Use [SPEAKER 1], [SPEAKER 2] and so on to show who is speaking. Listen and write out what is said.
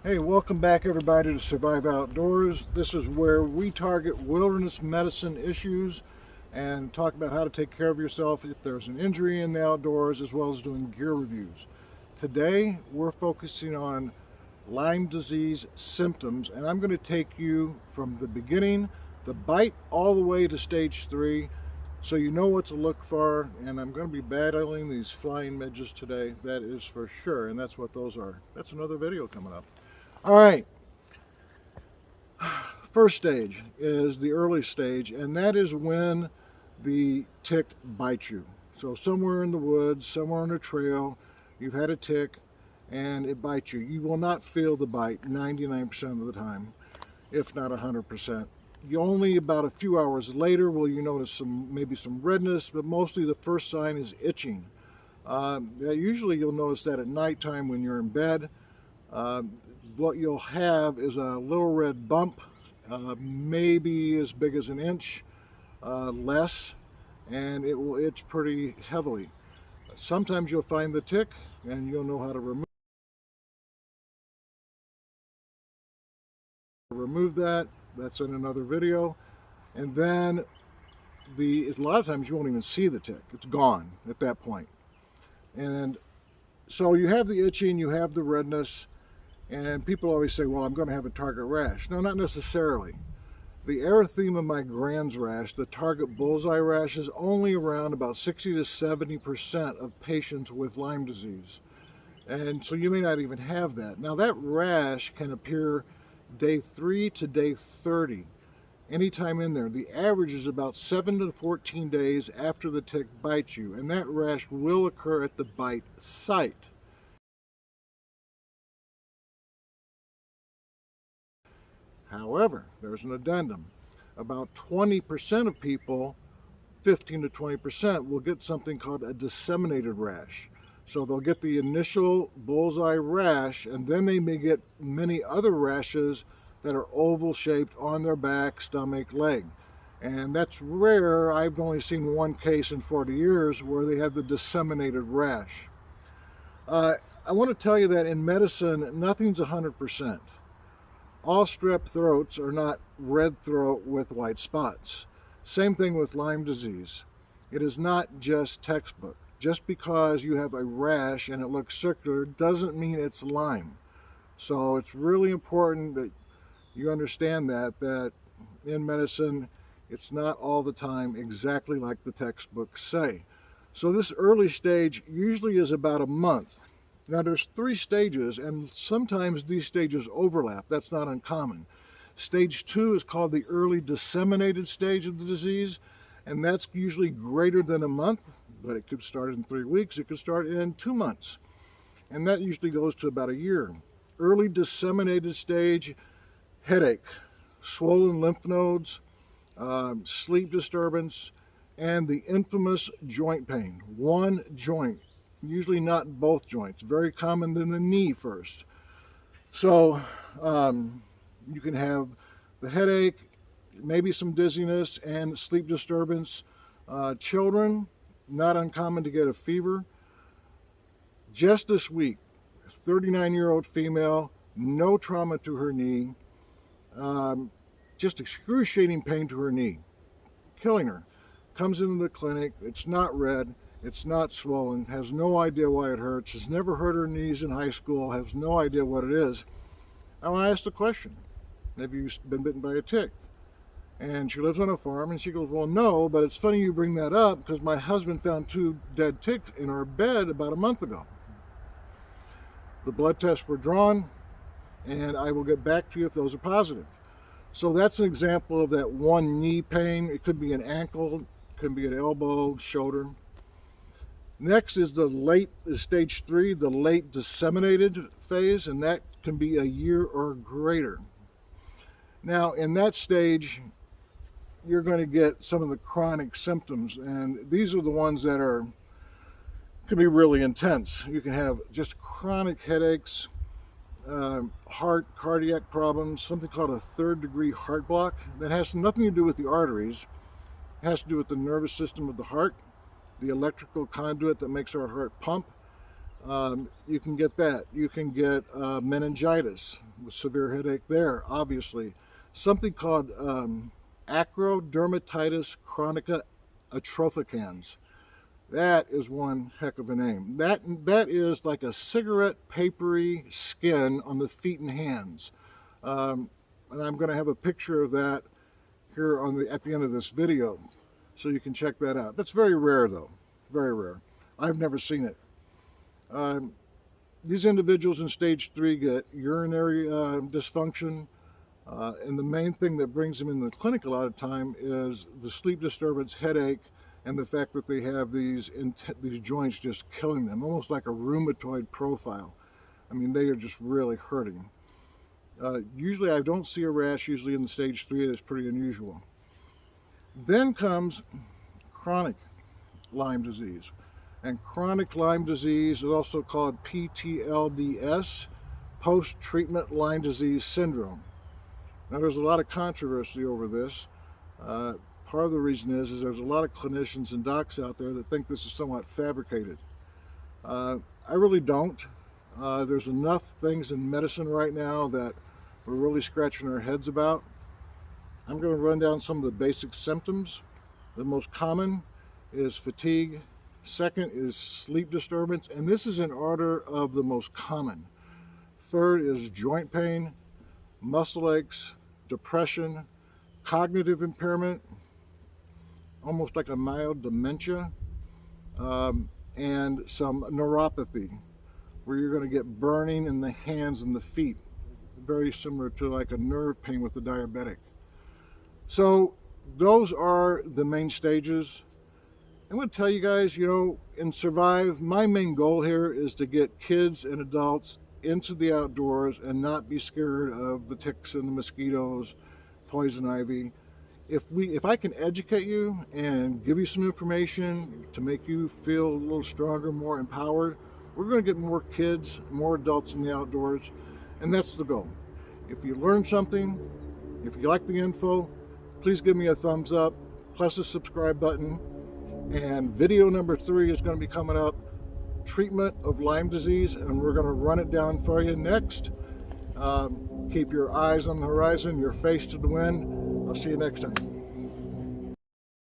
[SPEAKER 1] Hey, welcome back everybody to Survive Outdoors. This is where we target wilderness medicine issues and talk about how to take care of yourself if there's an injury in the outdoors, as well as doing gear reviews. Today we're focusing on Lyme disease symptoms, and I'm going to take you from the beginning, the bite, all the way to stage 3, so you know what to look for. And I'm going to be battling these flying midges today, that is for sure, and that's what those are. That's another video coming up. All right, first stage is the early stage, and that is when the tick bites you. So somewhere in the woods, somewhere on a trail, you've had a tick and it bites you. You will not feel the bite 99% of the time, if not 100%. You only about a few hours later will you notice maybe some redness, but mostly the first sign is itching. Usually you'll notice that at nighttime when you're in bed. What you'll have is a little red bump, maybe as big as an inch, less, and it will itch pretty heavily. Sometimes you'll find the tick and you'll know how to remove that. That's in another video. And then a lot of times you won't even see the tick. It's gone at that point. And so you have the itching, you have the redness. And people always say, well, I'm going to have a target rash. No, not necessarily. The erythema migrans rash, the target bullseye rash, is only around about 60 to 70% of patients with Lyme disease. And so you may not even have that. Now that rash can appear day 3 to day 30, anytime in there. The average is about 7 to 14 days after the tick bites you, and that rash will occur at the bite site. However, there's an addendum. About 20% of people, 15 to 20%, will get something called a disseminated rash. So they'll get the initial bullseye rash, and then they may get many other rashes that are oval shaped on their back, stomach, leg. And that's rare. I've only seen one case in 40 years where they had the disseminated rash. I want to tell you that in medicine, nothing's 100%. All strep throats are not red throat with white spots. Same thing with Lyme disease. It is not just textbook. Just because you have a rash and it looks circular doesn't mean it's Lyme. So it's really important that you understand that in medicine, it's not all the time exactly like the textbooks say. So this early stage usually is about a month. Now there's 3 stages, and sometimes these stages overlap. That's not uncommon. Stage 2 is called the early disseminated stage of the disease, and that's usually greater than a month, but it could start in 3 weeks, it could start in 2 months, and that usually goes to about a year. Early disseminated stage: headache, swollen lymph nodes, sleep disturbance, and the infamous joint pain. One joint, usually not both joints. Very common in the knee first. So you can have the headache, maybe some dizziness, and sleep disturbance. Children, not uncommon to get a fever. Just this week, 39-year-old female, no trauma to her knee, just excruciating pain to her knee, killing her. Comes into the clinic, it's not red, it's not swollen, has no idea why it hurts, has never hurt her knees in high school, has no idea what it is. I asked the question, have you been bitten by a tick? And she lives on a farm, and she goes, well, no, but it's funny you bring that up because my husband found 2 dead ticks in our bed about a month ago. The blood tests were drawn, and I will get back to you if those are positive. So that's an example of that one knee pain. It could be an ankle, it could be an elbow, shoulder. Next is stage 3, the late disseminated phase, and that can be a year or greater. Now, in that stage, you're going to get some of the chronic symptoms, and these are the ones that can be really intense. You can have just chronic headaches, cardiac problems, something called a 3rd-degree heart block. That has nothing to do with the arteries. It has to do with the nervous system of the heart, the electrical conduit that makes our heart pump. You can get that. You can get meningitis with severe headache there, obviously. Something called acrodermatitis chronica atropicans. That is one heck of a name. That is like a cigarette papery skin on the feet and hands. And I'm going to have a picture of that here at the end of this video, so you can check that out. That's very rare though, very rare. I've never seen it. These individuals in stage 3 get urinary dysfunction, and the main thing that brings them into the clinic a lot of time is the sleep disturbance, headache, and the fact that they have these joints just killing them, almost like a rheumatoid profile. I mean, they are just really hurting. Usually I don't see a rash, usually in the stage 3, that's pretty unusual. Then comes chronic Lyme disease. And chronic Lyme disease is also called PTLDS, post-treatment Lyme disease syndrome. Now there's a lot of controversy over this. Part of the reason is there's a lot of clinicians and docs out there that think this is somewhat fabricated. I really don't. There's enough things in medicine right now that we're really scratching our heads about. I'm going to run down some of the basic symptoms. The most common is fatigue. Second is sleep disturbance, and this is in order of the most common. Third is joint pain, muscle aches, depression, cognitive impairment, almost like a mild dementia, and some neuropathy, where you're going to get burning in the hands and the feet, very similar to like a nerve pain with the diabetic. So those are the main stages. I'm going to tell you guys, you know, in Survive, my main goal here is to get kids and adults into the outdoors and not be scared of the ticks and the mosquitoes, poison ivy. If I can educate you and give you some information to make you feel a little stronger, more empowered, we're going to get more kids, more adults in the outdoors, and that's the goal. If you learn something, if you like the info, please give me a thumbs up, plus a subscribe button. And video number 3 is going to be coming up, treatment of Lyme disease, and we're going to run it down for you next. Keep your eyes on the horizon, your face to the wind. I'll see you next time.